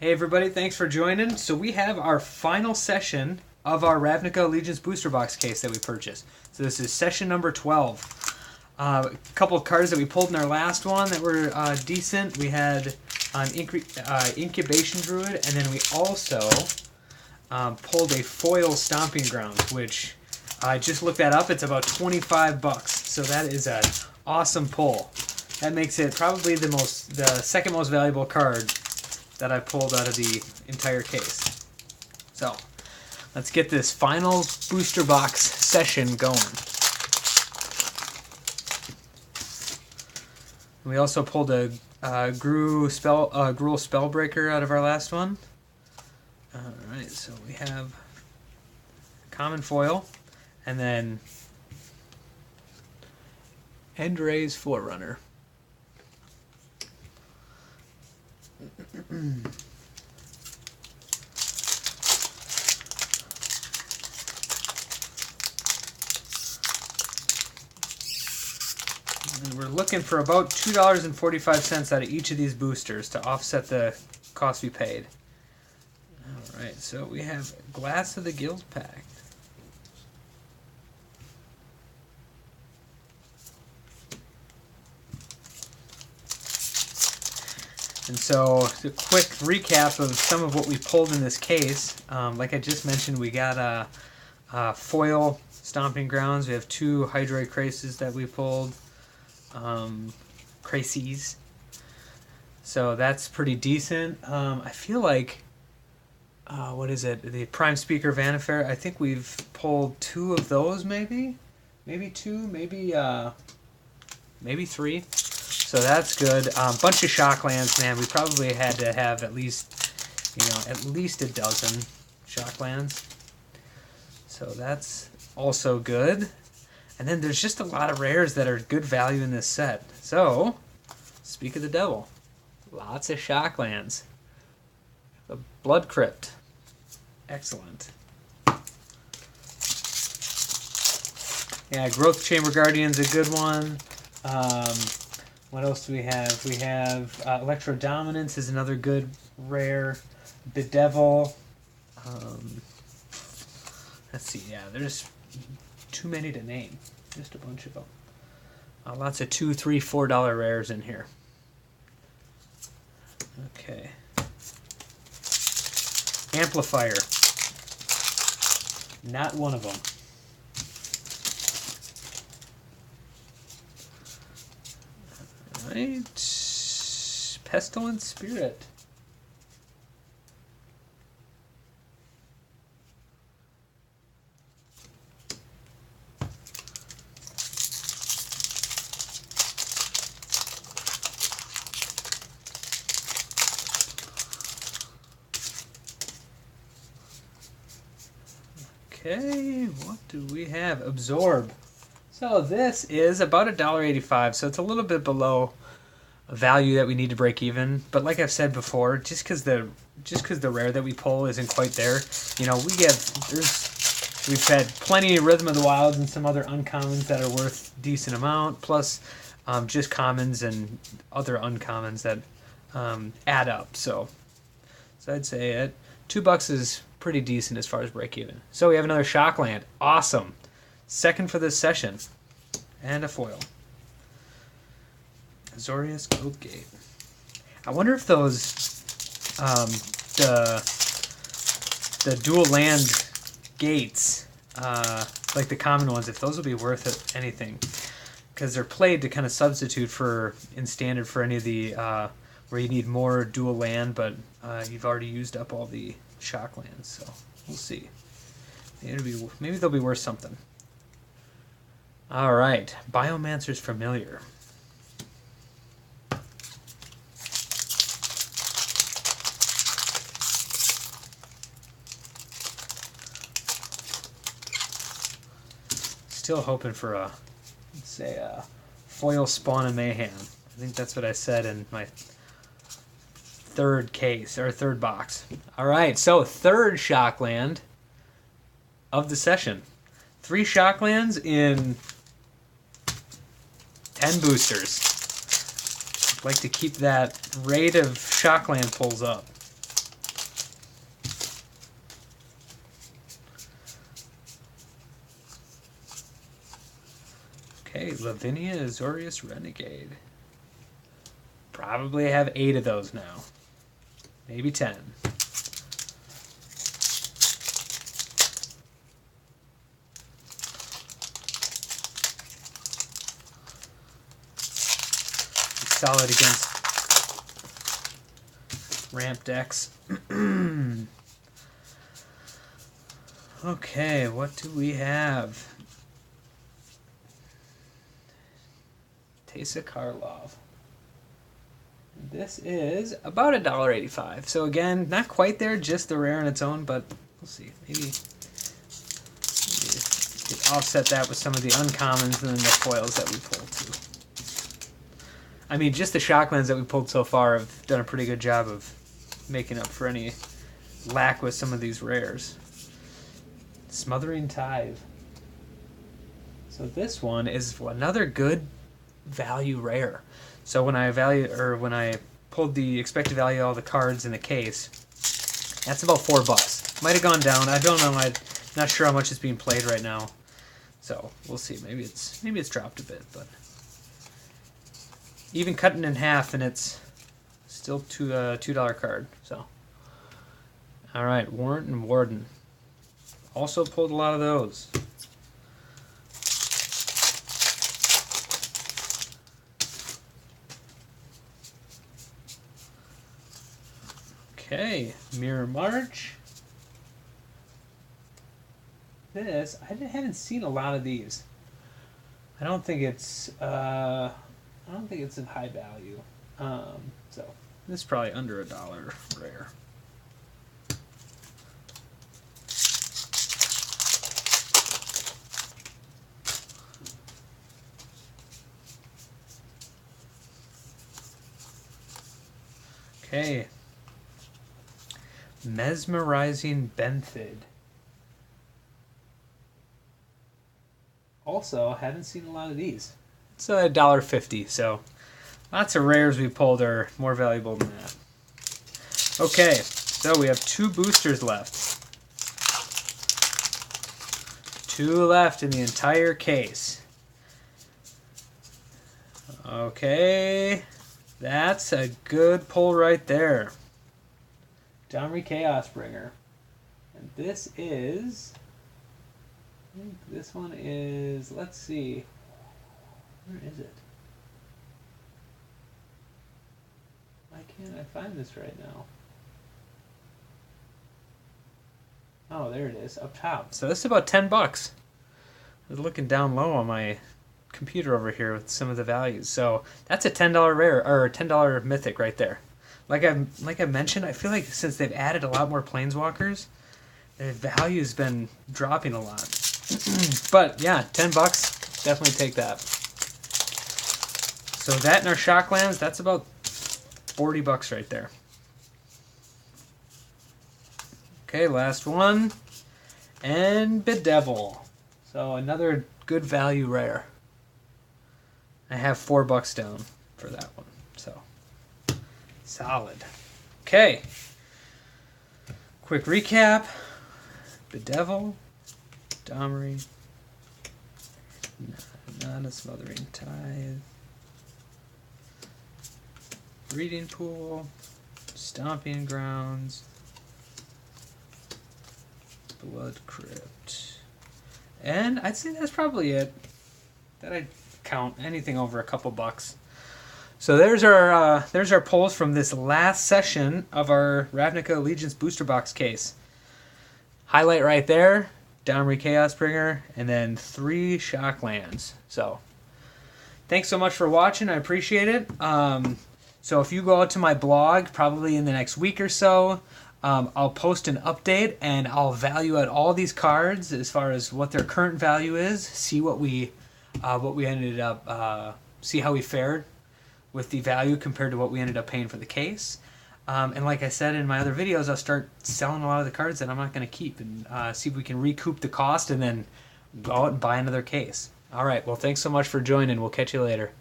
Hey everybody, thanks for joining. So we have our final session of our Ravnica Allegiance booster box case that we purchased. So this is session number 12. A couple of cards that we pulled in our last one that were decent. We had an Incubation Druid, and then we also pulled a foil Stomping Grounds, which I just looked that up. It's about 25 bucks. So that is an awesome pull. That makes it probably the second most valuable card that I pulled out of the entire case. So let's get this final booster box session going. We also pulled a Gruul Spellbreaker out of our last one. Alright, so we have common foil, and then Endray's Forerunner. And we're looking for about $2.45 out of each of these boosters to offset the cost we paid. Alright, so we have Glass of the Guild Pact. And so, a quick recap of some of what we pulled in this case. Like I just mentioned, we got a foil Stomping Grounds. We have two Hydroid Craces that we pulled. Craces. So that's pretty decent. I feel like, what is it? The Prime Speaker Vanifair. I think we've pulled two of those, maybe? Maybe two, maybe three. So that's good. Bunch of Shocklands, man. We probably had to have at least a dozen Shocklands. So that's also good. And then there's just a lot of rares that are good value in this set. So, speak of the devil. Lots of Shocklands. The Blood Crypt. Excellent. Yeah, Growth Chamber Guardian's a good one. What else do we have? We have Electro Dominance is another good rare. Bedevil. Let's see. Yeah, there's too many to name. Just a bunch of them. Lots of $2, $3, $4 rares in here. Okay. Amplifier. Not one of them. Right. Pestilent Spirit. Okay, what do we have? Absorb. So this is about $1.85, so it's a little bit below a value that we need to break even. But like I've said before, just because the rare that we pull isn't quite there, we've had plenty of Rhythm of the Wilds and some other uncommons that are worth a decent amount, plus just commons and other uncommons that add up. So I'd say at $2 is pretty decent as far as break even. So we have another Shockland. Awesome. Second for this session. And a foil. Azorius Guildgate. I wonder if those the dual land gates, like the common ones, if those will be worth anything. Because they're played to kind of substitute in standard for any of the where you need more dual land, but you've already used up all the Shocklands, so we'll see. Maybe they'll be worth something. Alright, Biomancer's Familiar. Still hoping for a foil Spawn of Mayhem. I think that's what I said in my third box. Alright, so third Shockland of the session. 3 Shocklands in 10 boosters. I'd like to keep that rate of Shockland pulls up. Okay, Ravnica Azorius Renegade. Probably have 8 of those now. Maybe 10. Solid against ramp decks. Okay, what do we have? Tesa Karlov. This is about $1.85. So again, not quite there, just the rare on its own, but we'll see. Maybe offset that with some of the uncommons and then the foils that we pulled too. I mean, just the Shocklands that we pulled so far have done a pretty good job of making up for any lack with some of these rares. Smothering Tithe. So this one is another good value rare. So when I pulled the expected value of all the cards in the case, that's about $4. Might have gone down. I don't know. I'm not sure how much is being played right now. So we'll see. Maybe it's dropped a bit, but even cutting in half, and it's still $2 card. So, all right, Warrant and Warden. Also pulled a lot of those. Okay, Mirror March. This, I haven't seen a lot of these. I don't think it's of high value. So this is probably under $1 rare. Okay. Mesmerizing Benthid. Also, haven't seen a lot of these. It's $1.50, so lots of rares we pulled are more valuable than that. Okay, so we have 2 boosters left. 2 left in the entire case. Okay, that's a good pull right there. DOMRI Chaosbringer. And this is... I think this one is... Let's see. Where is it? Why can't I find this right now? Oh, there it is, up top. So this is about $10. I was looking down low on my computer over here with some of the values. So that's a $10 rare, or $10 mythic right there. Like I mentioned, I feel like since they've added a lot more planeswalkers, their value's been dropping a lot. But yeah, $10, definitely take that. So that and our Shocklands, that's about $40 right there. Okay, last one. And Bedevil. So another good value rare. I have $4 down for that one. So solid. Okay. Quick recap. Bedevil. DOMRI. Not a Smothering Tithe. Breeding Pool. Stomping Grounds. Blood Crypt. And I'd say that's probably it. That I'd count anything over a couple bucks. So there's our pulls from this last session of our Ravnica Allegiance booster box case. Highlight right there, DOMRI Chaosbringer, and then 3 Shocklands. So thanks so much for watching. I appreciate it. So if you go out to my blog, probably in the next week or so, I'll post an update and I'll value out all these cards as far as what their current value is. See what we ended up, see how we fared with the value compared to what we ended up paying for the case. And like I said in my other videos, I'll start selling a lot of the cards that I'm not going to keep and see if we can recoup the cost and then go out and buy another case. All right, well, thanks so much for joining. We'll catch you later.